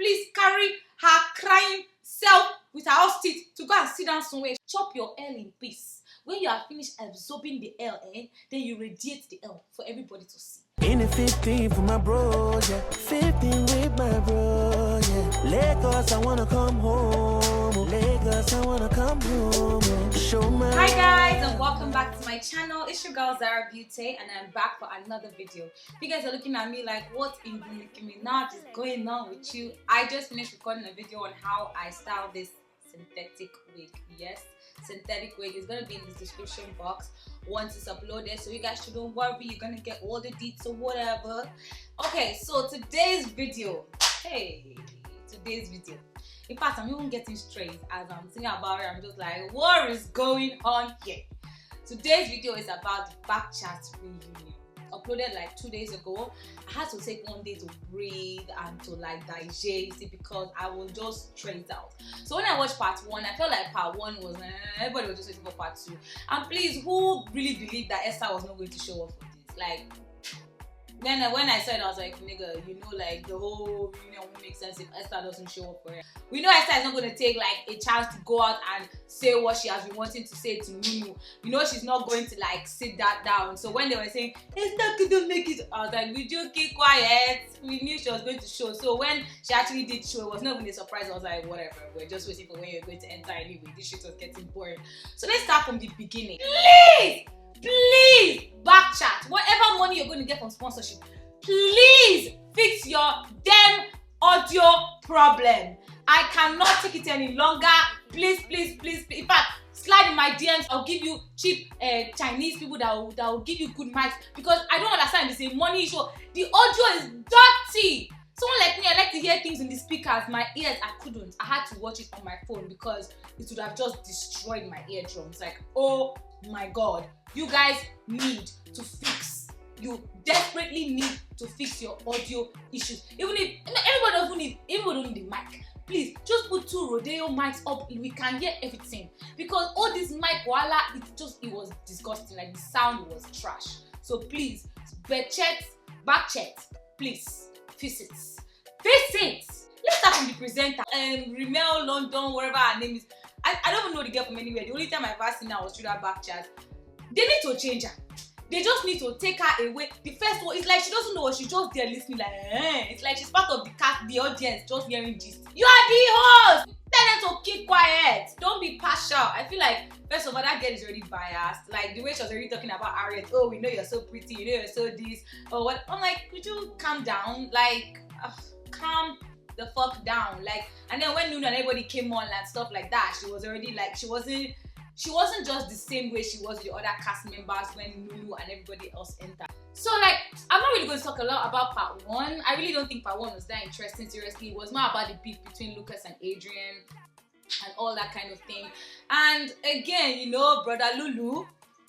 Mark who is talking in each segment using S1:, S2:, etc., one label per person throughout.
S1: please carry her crying self with her house teeth to go and sit down somewhere. Chop your L in peace. When you are finished absorbing the L, then you radiate the L for everybody to see.
S2: In the 15 for my bro, yeah. 15 with my bro, yeah. Lagos, I wanna come home. Lagos, I wanna come home. Show my.
S1: Hi guys, and welcome back to my channel. It's your girl ZaraBeaute, and I'm back for another video. If you guys are looking at me like, what in the Nicki Minaj is going on with you? I just finished recording a video on how I style this synthetic wig. Yes, synthetic wig is gonna be in the description box once it's uploaded, so you guys shouldn't worry, you're gonna get all the deets or whatever. Okay, so today's video, in fact, I'm even getting straight as I'm thinking about it. I'm just like, what is going on here? Today's video is about the BkChat reunion. Uploaded like 2 days ago. I had to take 1 day to breathe and to like digest it because I was just straight out. So when I watched part 1, I felt like part 1 was everybody was just waiting for part 2. And please, who really believed that Esther was not going to show up for this? Like, when I saw it, I was like, nigga, you know, like the whole reunion won't make sense if Esther doesn't show up for it. We know Esther is not going to take like a chance to go out and say what she has been wanting to say to Nunu. You know she's not going to like sit that down. So when they were saying Esther couldn't make it, I was like, would you keep quiet? We knew she was going to show. So when she actually did show, it was not even a surprise. I was like, whatever, we're just waiting for when you're going to enter anyway. This shit was getting boring. So let's start from the beginning. Please, BkChat, whatever money you're going to get from sponsorship, please fix your damn audio problem. I cannot take it any longer. Please. In fact, slide in my DMs. I'll give you cheap Chinese people that will give you good mics, because I don't understand. It's a money issue. The audio is dirty. Someone like me, I like to hear things in the speakers. My ears, I couldn't. I had to watch it on my phone because it would have just destroyed my eardrums. Like, oh my God. You guys need to fix. You desperately need to fix your audio issues. Even if everybody doesn't need, everybody don't need the mic. Please just put 2 rodeo mics up. We can hear everything, because all this mic wala, it was disgusting. Like the sound was trash. So please, BkChat, please fix it. Let's start from the presenter. BKcht London, wherever her name is. I don't even know the girl from anywhere. The only time I've ever seen her was through that BkChat. They need to change her. They just need to take her away. The first one, it's like she doesn't know what, she's just there listening like, It's like she's part of the audience, just hearing gist. You are the host! Tell them to keep quiet. Don't be partial. I feel like, first of all, that girl is already biased. Like, the way she was already talking about Harriet. Oh, we know you're so pretty. You know you're so this. Or what? I'm like, could you calm down? Like, calm the fuck down. Like, and then when Nunu and everybody came on and stuff like that, she was already like, she wasn't just the same way she was with the other cast members when Nunu and everybody else entered. So like, I'm not really going to talk a lot about part 1. I really don't think part 1 was that interesting, seriously. It was more about the beef between Lucas and Adrian and all that kind of thing. And again, you know, brother Lulu,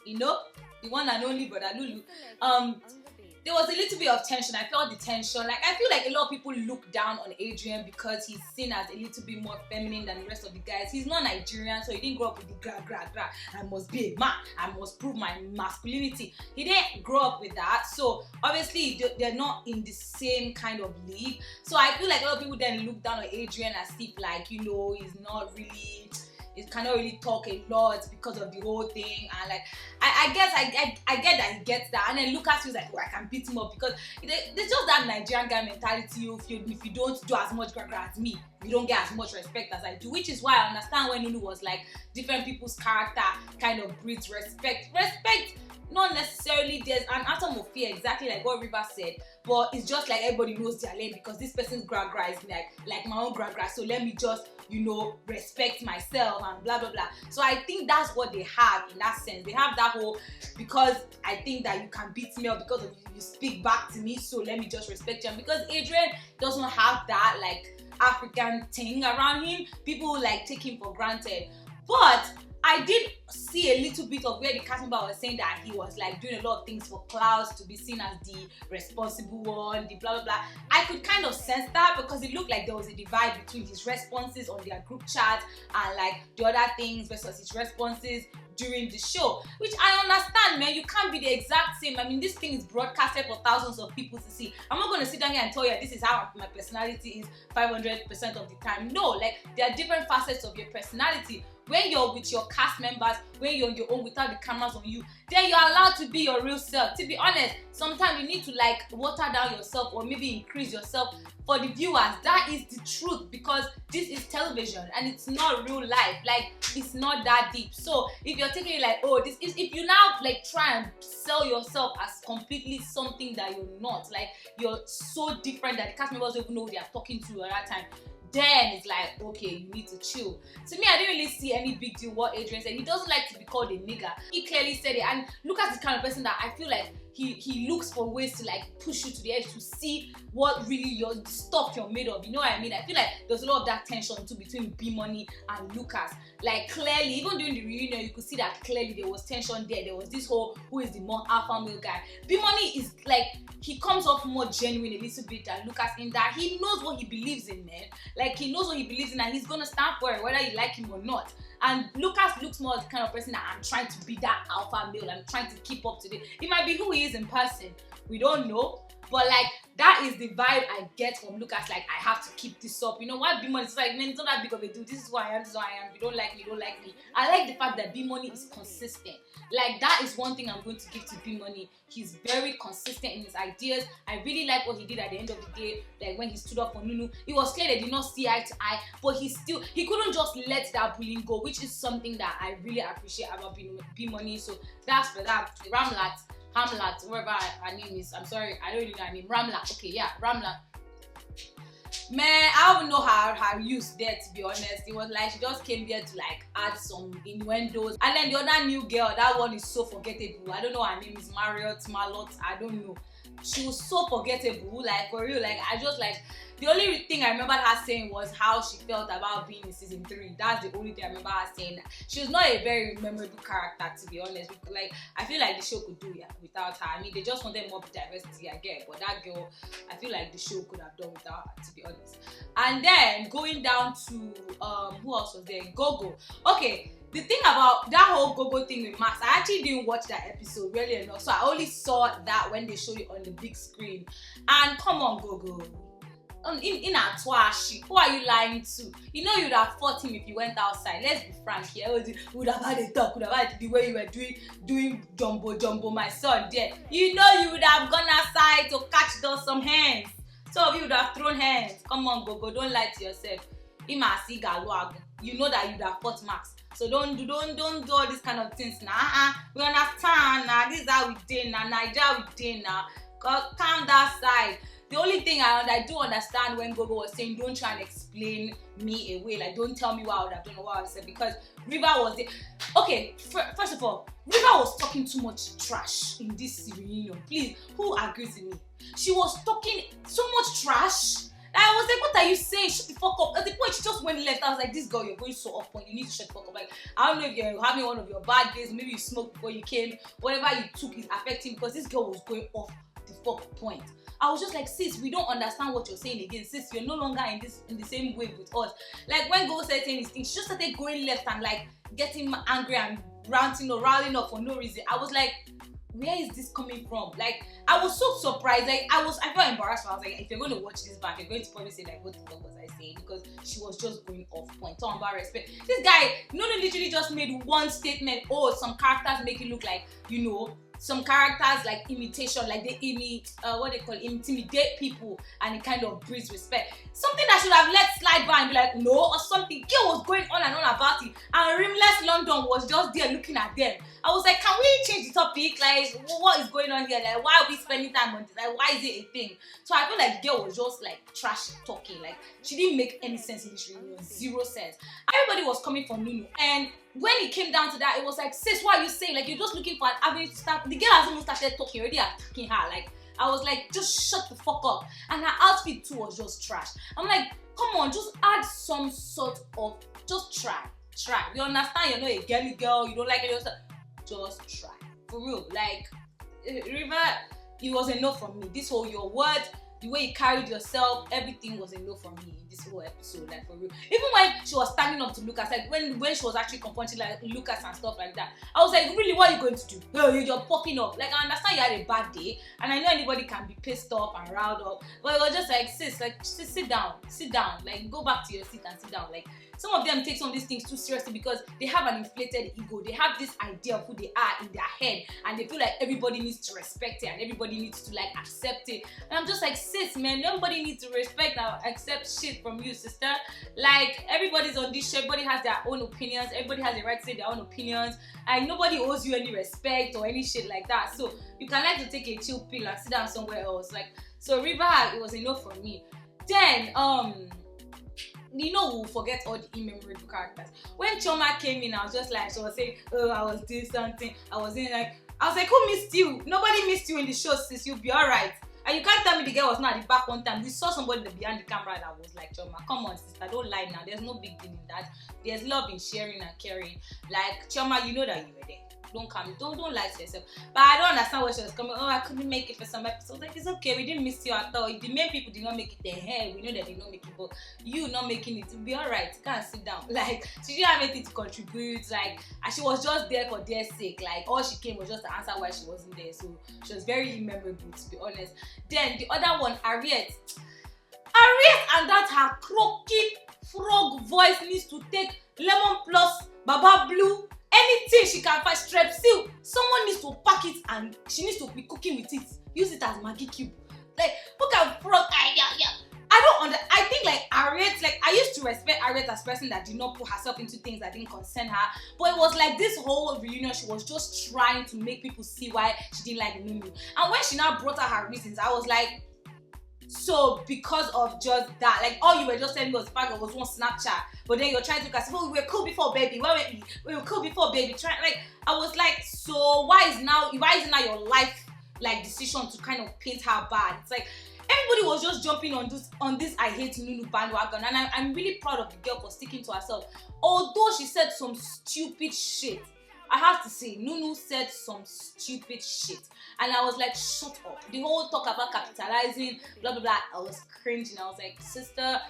S1: you know, the one and only brother Lulu, there was a little bit of tension. I felt the tension. Like, I feel like a lot of people look down on Adrian because he's seen as a little bit more feminine than the rest of the guys. He's not Nigerian, so he didn't grow up with the gra. I must be a man. I must prove my masculinity. He didn't grow up with that. So obviously they're not in the same kind of league. So I feel like a lot of people then look down on Adrian as if, like, you know, he's not really, he cannot really talk a lot because of the whole thing. And like, I guess I get that he gets that. And then Lucas feels like, oh, I can beat him up, because there's just that Nigerian guy mentality. If you don't do as much gra as me, you don't get as much respect as I do. Which is why I understand when Nunu was like, different people's character kind of breeds respect. Not necessarily, there's an atom of fear, exactly like what River said, but it's just like everybody knows their lane, because this person's gra is like my own gra, so let me just, you know, respect myself and blah blah blah. So I think that's what they have in that sense. They have that whole, because I think that you can beat me up because of you speak back to me, so let me just respect you. And because Adrian doesn't have that like African thing around him, people like take him for granted. But I did see a little bit of where the cast member was saying that he was like doing a lot of things for clouds to be seen as the responsible one, the blah blah blah. I could kind of sense that because it looked like there was a divide between his responses on their group chat and like the other things versus his responses during the show, which I understand, man. You can't be the exact same. I mean, this thing is broadcasted for thousands of people to see. I'm not going to sit down here and tell you this is how my personality is 500% of the time. No, like there are different facets of your personality. When you're with your cast members, when you're on your own without the cameras on you, then you're allowed to be your real self. To be honest, sometimes you need to like water down yourself or maybe increase yourself for the viewers. That is the truth, because this is television and it's not real life. Like, it's not that deep. So if you're taking it like, oh, this is, if you now like try and sell yourself as completely something that you're not, like you're so different that the cast members don't even know who they are talking to at that time, then it's like, okay, you need to chill. To me, I didn't really see any big deal what Adrian said. He doesn't like to be called a nigger. He clearly said it, and Lucas is the kind of person that I feel like he looks for ways to like push you to the edge to see what really your stuff you're made of. You know what I mean? I feel like there's a lot of that tension too between B Money and Lucas. Like clearly, even during the reunion, you could see that clearly there was tension there. There was this whole who is the more alpha male guy. B Money is like, he comes off more genuine a little bit than Lucas in that he knows what he believes in, man. Like he knows what he believes in and he's gonna stand for it whether you like him or not. And Lucas looks more as the kind of person that I'm trying to be that alpha male. I'm trying to keep up to date. It might be who he is in person. We don't know. But like, that is the vibe I get from Lucas. Like, I have to keep this up. You know what? B Money is like, man, it's not that big of a deal. This is who I am. This is who I am. If you don't like me, you don't like me. I like the fact that B Money is consistent. Like, that is one thing I'm going to give to B Money. He's very consistent in his ideas. I really like what he did at the end of the day. Like when he stood up for Nunu, it was clear they did not see eye to eye, but he couldn't just let that bullying go, which is something that I really appreciate about B Money. So that's for that. Hamlat, whatever her name is. I'm sorry, I don't really know her name. Ramlat. Okay, yeah, Ramlat. Man, I don't know her use there, to be honest. It was like she just came there to like add some innuendos. And then the other new girl, that one is so forgettable. I don't know, her name is Marriott, Marlot, I don't know. She was so forgettable, like for real. Like, I just like, the only thing I remember her saying was how she felt about being in season 3. That's the only thing I remember her saying. She was not a very memorable character, to be honest. Because, like, I feel like the show could do it without her. I mean, they just wanted more diversity, I get. But that girl, I feel like the show could have done without her, to be honest. And then going down to who else was there? Gogo. Okay. The thing about that whole Gogo thing with Max, I actually didn't watch that episode really enough, so I only saw that when they showed it on the big screen. And come on, Gogo, in a twashi, who are you lying to? You know you'd have fought him if you went outside. Let's be frank here. Would have had a talk, would have had the way you were doing jumbo, my son there. You know you would have gone outside to catch those some hands. Some of you would have thrown hands. Come on, Gogo, don't lie to yourself. You know that you'd have fought Max. So don't do all these kind of things now. We understand now. This is how we did now. Nigeria we did now. Calm that side. The only thing I do understand when Gogo was saying, don't try and explain me away. Like, don't tell me what I would have done or what I would have said, because River was there. Okay, first of all, River was talking too much trash in this reunion. Please, who agrees with me? She was talking so much trash. I was like, what are you saying? Shut the fuck up. At the point she just went left, I was like, this girl, you're going so off point. You need to shut the fuck up. Like, I don't know if you're having one of your bad days, maybe you smoked before you came, whatever you took is affecting, because this girl was going off the fuck point. I was just like, sis, we don't understand what you're saying again. Sis, you're no longer in the same wave with us. Like when Go started saying these things, she just started going left and like getting angry and ranting or rallying up for no reason. I was like, where is this coming from? Like, I was so surprised. Like, I felt embarrassed. I was like, if you're going to watch this back, you're going to probably say like, what the fuck was I saying? Because she was just going off point. Talking about respect. This guy, literally just made one statement. Oh, some characters make it look like, you know, some characters like imitation, like they intimidate people, and it kind of breeds respect. Something that should have let slide by and be like, no, or something. Girl was going on and on about it, and Rimless London was just there looking at them. I was like, can we change the topic? Like, what is going on here? Like, why are we spending time on this? Like, why is it a thing? So I feel like the girl was just like trash talking. Like, she didn't make any sense in this reunion. Zero sense. Everybody was coming for Nunu, and when it came down to that, it was like, sis, what are you saying? Like, you're just looking for an avenue to start. The girl has even started talking, already attacking her. Like, I was like, just shut the fuck up. And her outfit too was just trash. I'm like, come on, just add some sort of, just try. try. We understand you're not a girly girl, you don't like it yourself. Just try. For real. Like, River, it was a no from me. This whole your word, the way you carried yourself, everything was a no from me in this whole episode, like for real. Even when she was standing up to Lucas, like when she was actually confronting like Lucas and stuff like that, I was like, really, what are you going to do? You're popping up. Like, I understand you had a bad day, and I know anybody can be pissed off and riled up, but it was just like, sis, like, sit down, like, go back to your seat and sit down. Like, some of them take some of these things too seriously because they have an inflated ego. They have this idea of who they are in their head, and they feel like everybody needs to respect it and everybody needs to like accept it. And I'm just like, sis, man, nobody needs to respect or accept shit from you, sister. Like, everybody's on this show, everybody has their own opinions, everybody has the right to say their own opinions, and nobody owes you any respect or any shit like that. So you can like to take a chill pill and sit down somewhere else. Like, so River, it was enough for me. Then you know, we'll forget all the immemorable characters. When Choma came in, I was just like, she was saying, oh, I was doing something, I was like, who missed you? Nobody missed you in the show, sis. You'll be alright. And you can't tell me the girl was not at the back one time. We saw somebody behind the camera that was like, Choma, come on, sister, don't lie now. There's no big deal in that. There's love in sharing and caring. Like, Choma, you know that you were there. Don't come, don't lie to yourself. But I don't understand where she was coming. Oh, I couldn't make it for some episodes. Like, it's okay, we didn't miss you at all. The main people did not make it, their hair, we know that they did not make it, but you not making it, it'll be alright. You can't sit down. Like, she didn't have anything to contribute. Like, and she was just there for their sake. Like, all she came was just to answer why she wasn't there. So she was very memorable, to be honest. Then the other one, Harriet and that her croaky frog voice needs to take lemon plus Baba Blue. Anything she can find, Strepsil, someone needs to pack it and she needs to be cooking with it. Use it as Maggie cube. Like, look at frog. I think like Harriet, like I used to respect Harriet as a person that did not put herself into things that didn't concern her. But it was like this whole reunion, she was just trying to make people see why she didn't like Nunu. And when she now brought out her reasons, I was like, so because of just that, like all you were just telling me was the fact that it was one Snapchat, but then you're trying to look at, oh, we were cool before, baby. We were cool before, baby. Like, I was like, so why is it now your life like decision to kind of paint her bad? It's like everybody was just jumping on this I hate Nunu bandwagon, and I'm really proud of the girl for sticking to herself. Although she said some stupid shit, I have to say, Nunu said some stupid shit. And I was like, shut up. The whole talk about capitalizing, blah, blah, blah. I was cringing. I was like, sister,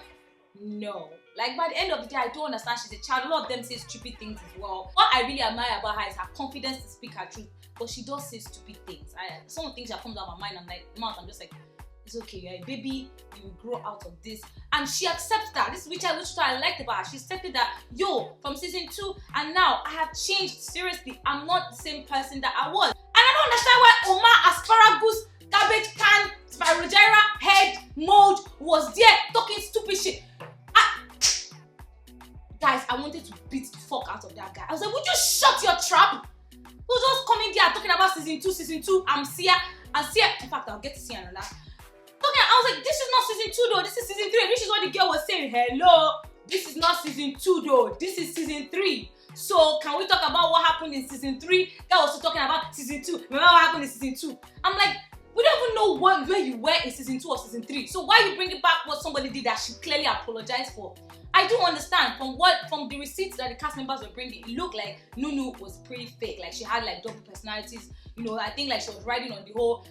S1: no. Like, by the end of the day, I don't understand. She's a child. A lot of them say stupid things as well. What I really admire about her is her confidence to speak her truth. But she does say stupid things. Some of the things that comes out of my mind, I'm like, I'm just like, it's okay, you're a baby, you will grow out of this. And she accepts that. This is which I liked about her. She accepted that, yo, from season 2 and now I have changed. Seriously, I'm not the same person that I was. And I don't understand why Omar Asparagus, Cabbage Can, Spirogera, Head, Mold was there talking stupid shit. Guys, I wanted to beat the fuck out of that guy. I was like, would you shut your trap? He was just coming there talking about season 2, I'm Sia. In fact, I'll get to see another. I was like, this is not season 2 though, this is season 3. This is what the girl was saying. Hello, this is not season 2 though, this is season 3. So can we talk about what happened in season 3? That was talking about season 2. Remember what happened in season 2? I'm like, we don't even know where you were in season 2 or season 3. So why you bringing back what somebody did that she clearly apologized for? I do understand from the receipts that the cast members were bringing, it looked like Nunu was pretty fake. Like she had like double personalities. You know, I think like she was riding on the whole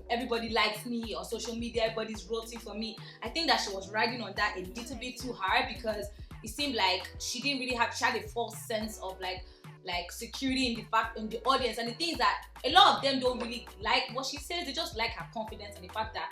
S1: everybody likes me on social media, everybody's rooting for me. I think that she was riding on that a little bit too hard because it seemed like she didn't really she had a false sense of like security in the audience. And the thing is that a lot of them don't really like what she says. They just like her confidence and the fact that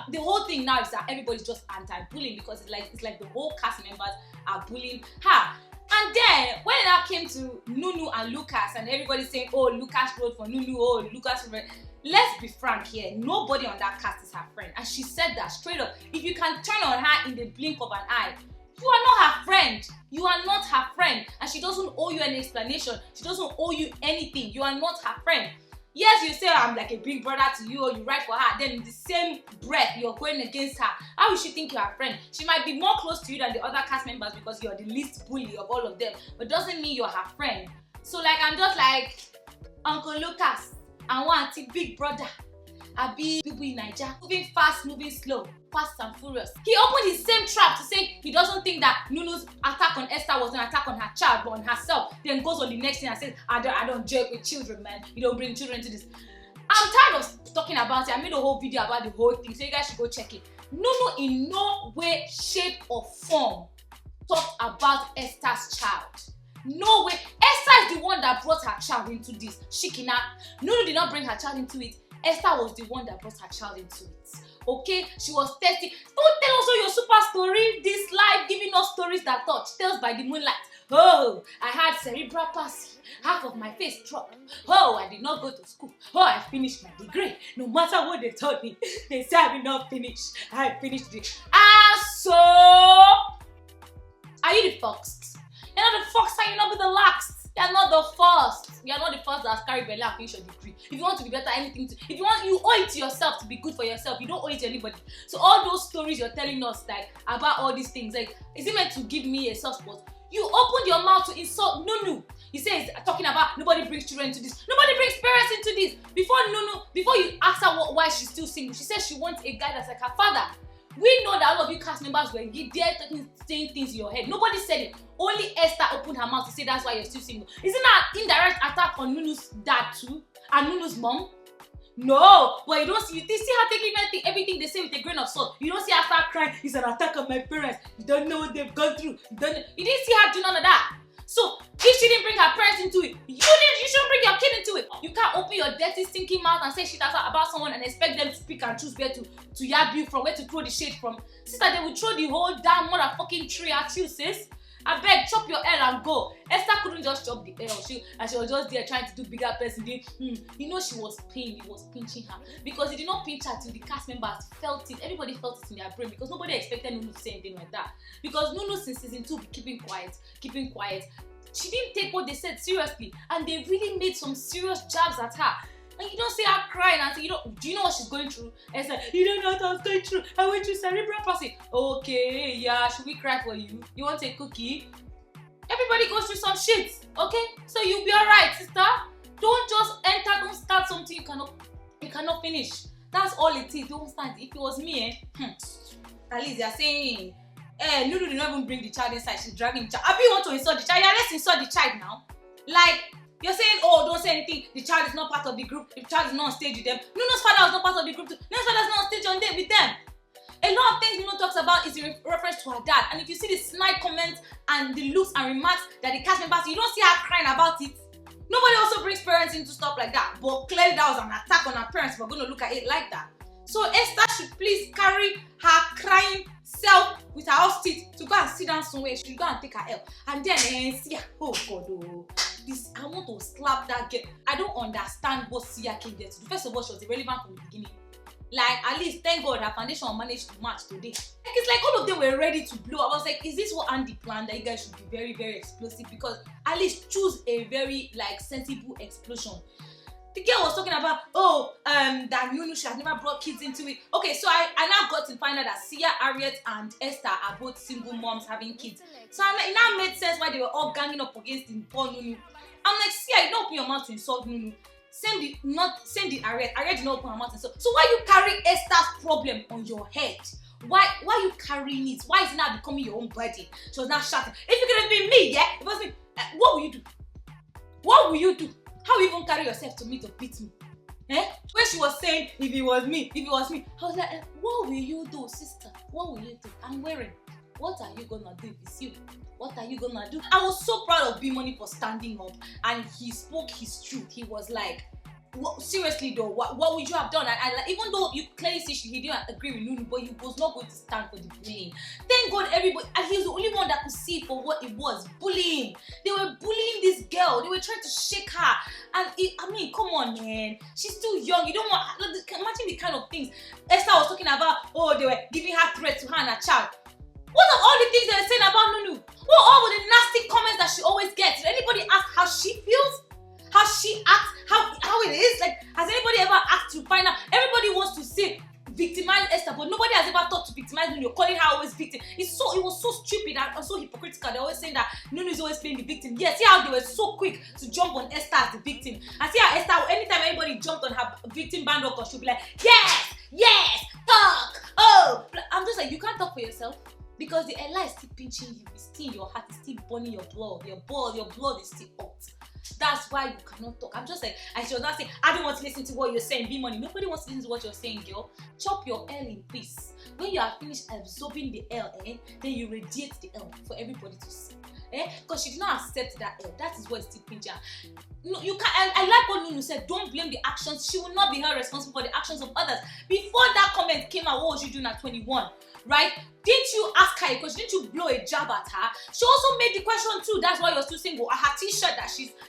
S1: the whole thing now is that everybody's just anti-bullying because it's like the whole cast members are bullying her. And then when it now came to Nunu and Lucas and everybody saying, oh, Lucas wrote for Nunu, oh, Lucas wrote. Let's be frank here, nobody on that cast is her friend. And she said that straight up. If you can turn on her in the blink of an eye, you are not her friend. You are not her friend. And she doesn't owe you an explanation. She doesn't owe you anything. You are not her friend. Yes, you say I'm like a big brother to you or you write for her, then in the same breath you're going against her. How will she think you're her friend? She might be more close to you than the other cast members because you're the least bully of all of them, but doesn't mean you're her friend. So like I'm just like, Uncle Lucas and one big brother, Abi people in Nigeria, moving fast, moving slow, fast and furious. He opened his same trap to say he doesn't think that Nunu's attack on Esther was an attack on her child but on herself. Then goes on the next thing and says, I don't joke with children, man. You don't bring children into this. I'm tired of talking about it. I made a whole video about the whole thing, so you guys should go check it. Nunu in no way, shape or form talked about Esther's child. No way. Esther is the one that brought her child into this. Shikina. Nunu did not bring her child into it. Esther was the one that brought her child into it. Okay? She was thirsty. Don't tell us all your super story. This life giving us stories that touch. Tales by the moonlight. Oh, I had cerebral palsy. Half of my face dropped. Oh, I did not go to school. Oh, I finished my degree. No matter what they told me, they said I did not finish. I finished it. So, are you the fox? You're not the fox and you're not the last. You're not the first. You're not the first that has carried belly and finish your degree. If you want to be better, anything to, if you want, you owe it to yourself to be good for yourself. You don't owe it to anybody. So all those stories you're telling us, like about all these things, like, is it meant to give me a soft spot? You opened your mouth to insult Nunu. You say it's talking about nobody brings children into this. Nobody brings parents into this. Before you ask her why she's still single, she says she wants a guy that's like her father. We know that all of you cast members were there saying things in your head. Nobody said it. Only Esther opened her mouth to say that's why you're still single. Isn't that an indirect attack on Nunu's dad too? And Nunu's mom? No, but you see her taking everything they say with a grain of salt. You don't see her start crying, it's an attack on my parents. You don't know what they've gone through. You didn't see her do none of that. So if she didn't bring her parents into it, you shouldn't bring your kid into it. You can't open your dirty, stinking mouth and say shit about someone and expect them to pick and choose where to yab you from, where to throw the shade from. Sister, they will throw the whole damn motherfucking tree at you, sis. I beg, chop your L and go. Esther couldn't just chop the L. She was just there trying to do bigger person. You know she was pained. He was pinching her. Because he did not pinch her till the cast members felt it. Everybody felt it in their brain because nobody expected Nunu to say anything like that. Because Nunu since season 2 be keeping quiet. She didn't take what they said seriously. And they really made some serious jabs at her. And you don't see her crying and say, do you know what she's going through? And say, you don't know what I was going through. I went through cerebral palsy. Okay, yeah, should we cry for you? You want a cookie? Everybody goes through some shit, okay? So you'll be alright, sister. Don't just enter, don't start something you cannot finish. That's all it is. Don't start. If it was me, at least they're saying, Nunu did not even bring the child inside. She's dragging the child. I you want to insult the child. Yeah, let's insult the child now. Like, you're saying, oh, don't say anything. The child is not part of the group. The child is not on stage with them. Nunu's father was not part of the group too. Nunu's father is not on stage on date with them. A lot of things Nunu talks about is in reference to her dad. And if you see the snide comments and the looks and remarks that the cast members, you don't see her crying about it. Nobody also brings parents into stuff like that. But clearly that was an attack on her parents. We're going to look at it like that. So Esther should please carry her crying self with her house teeth to go and sit down somewhere. She should go and take her L. And then see her. Oh God, oh. This, I want to slap that girl. I don't understand what Sia came there to do. First of all, she was irrelevant from the beginning. Like, at least, thank God, her foundation managed to match today. Like, it's like all of them were ready to blow. I was like, is this what Andy planned? That you guys should be very, very explosive? Because at least choose a very, like, sensible explosion. The girl was talking about, that Nunu, she has never brought kids into it. Okay, so I now got to find out that Sia, Harriet, and Esther are both single moms having kids. So it now made sense why they were all ganging up against the poor Nunu. I'm like, Sia, you don't open your mouth to insult Nunu. Send the Harriet. Harriet did not open her mouth to insult. So why you carry Esther's problem on your head? Why you carrying it? Why is it now becoming your own burden? She was now shouting. If it could have been me, yeah, it was me. What will you do? What will you do? How will you even carry yourself to me to beat me? When she was saying, if it was me, I was like, what will you do, sister? What will you do? I'm wearing. What are you gonna do if it's you? What are you gonna do? I was so proud of B-Money for standing up and he spoke his truth. He was like, seriously though, what would you have done? And like, even though you clearly see he didn't agree with Nunu, but he was not going to stand for the bullying. Thank God everybody, and he was the only one that could see it for what it was, bullying. They were bullying this girl. They were trying to shake her. And I mean, come on, man. She's still young. You don't want, imagine the kind of things Esther was talking about. Oh, they were giving her threats to her and her child. What of all the things they were saying about Nunu? What all the nasty comments that she always gets? Did anybody ask how she feels? How she acts? How it is? Like, has anybody ever asked to find out? Everybody wants to say victimize Esther, but nobody has ever thought to victimize Nunu. You're calling her always victim. It was so stupid and so hypocritical. They're always saying that Nunu is always playing the victim. Yeah, see how they were so quick to jump on Esther as the victim. And see how Esther, anytime anybody jumped on her victim bandwagon, she'll be like, yes, talk. Oh, I'm just like, you can't talk for yourself. Because the Ella is still pinching you, it's still in your heart, it's still burning your blood. Your blood is still hot. That's why you cannot talk. I'm just like, and she was not saying, I don't want to listen to what you're saying, be money. Nobody wants to listen to what you're saying, girl. Chop your L in peace. When you are finished absorbing the L, then you radiate the L for everybody to see. Because she did not accept that L. That is what is still pinching. No, you can't. I like what Nunu said. Don't blame the actions. She will not be held responsible for the actions of others. Before that comment came out, what was you doing at 21? Right? Didn't you ask her a question? Didn't you blow a jab at her? She also made the question too. That's why you're still single. Her t-shirt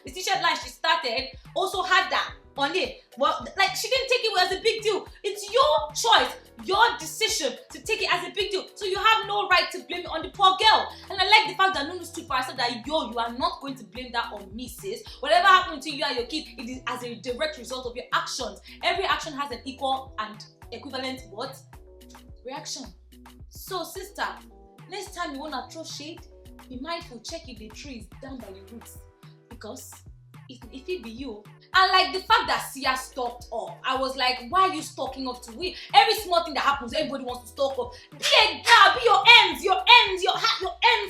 S1: the t-shirt line she started also had that on it. Well, like she didn't take it as a big deal. It's your choice, your decision to take it as a big deal. So you have no right to blame it on the poor girl. And I like the fact that Nunu stood for her, said that you are not going to blame that on me, sis. Whatever happened to you and your kid, it is as a direct result of your actions. Every action has an equal and equivalent what? Reaction. So sister, next time you wanna throw shade, be mindful, check if the tree is down by the roots. Because if it be you, and like the fact that Sia stalked off, I was like, why are you stalking off to win? Every small thing that happens, everybody wants to stalk off. Be a girl, be your ends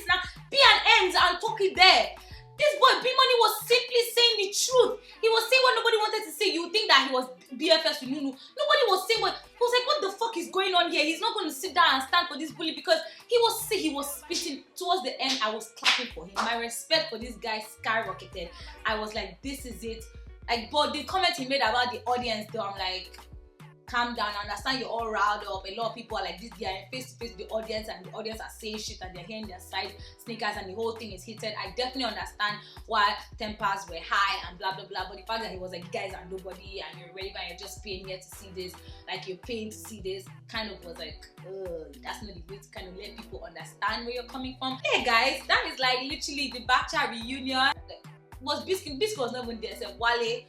S1: now. Be an ends and talk it there. This boy B-Money was simply saying the truth. He was saying what nobody wanted to say. You think that he was BFS with Nunu. Nobody was saying what. He was like, what the fuck is going on here? He's not going to sit down and stand for this bully because he was spitting. Towards the end, I was clapping for him. My respect for this guy skyrocketed. I was like, this is it. Like, but the comment he made about the audience, though, I'm like, calm down. I understand you're all riled up. A lot of people are like this. They are face to face with the audience, and the audience are saying shit, and they're hearing their side sneakers, and the whole thing is heated. I definitely understand why tempers were high and blah blah blah. But the fact that he was like, you guys are nobody, and you're relevant, you're just paying here to see this, like you're paying to see this, kind of was like, that's not the way to kind of let people understand where you're coming from. Hey guys, that is like literally the BkChat reunion. Was Biscuit was not even there, so Wale,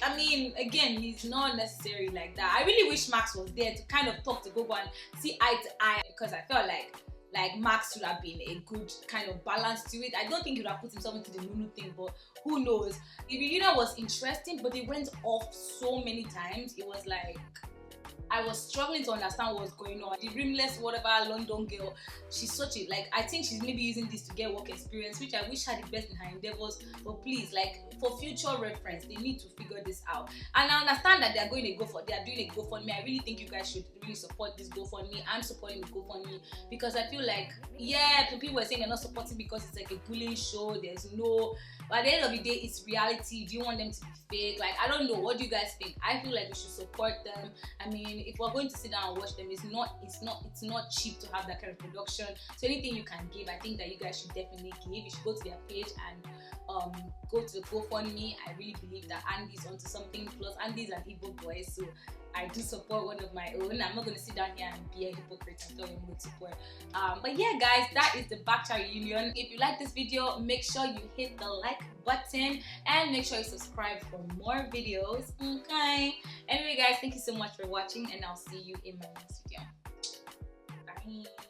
S1: I mean, again, he's not necessarily like that. I really wish Max was there to kind of talk to Gogo and see eye to eye, because I felt like Max should have been a good kind of balance to it. I don't think he would have put himself into the Nunu thing, but who knows. The reunion was interesting, but it went off so many times. It was like, I was struggling to understand what was going on. The rimless whatever London girl, she's such a, like, I think she's maybe using this to get work experience, which I wish her the best in her endeavors. But please, like, for future reference, they need to figure this out. And I understand that they are doing a GoFundMe. I really think you guys should really support this GoFundMe. I'm supporting the GoFundMe because I feel like, yeah, people were saying they're not supporting because it's like a bullying show. There's no, but at the end of the day, it's reality. Do you want them to be fake? Like, I don't know. What do you guys think? I feel like we should support them. I mean, if we're going to sit down and watch them, it's not cheap to have that kind of production. So anything you can give, I think that you guys should definitely give. You should go to their page and go to the GoFundMe. I really believe that Andy's onto something. Plus, Andy's an Igbo boy, so I do support one of my own. I'm not going to sit down here and be a hypocrite and tell you what to support. But yeah, guys, that is the BkChat reunion. If you like this video, make sure you hit the like button and make sure you subscribe for more videos. Okay. Anyway, guys, thank you so much for watching, and I'll see you in my next video. Bye.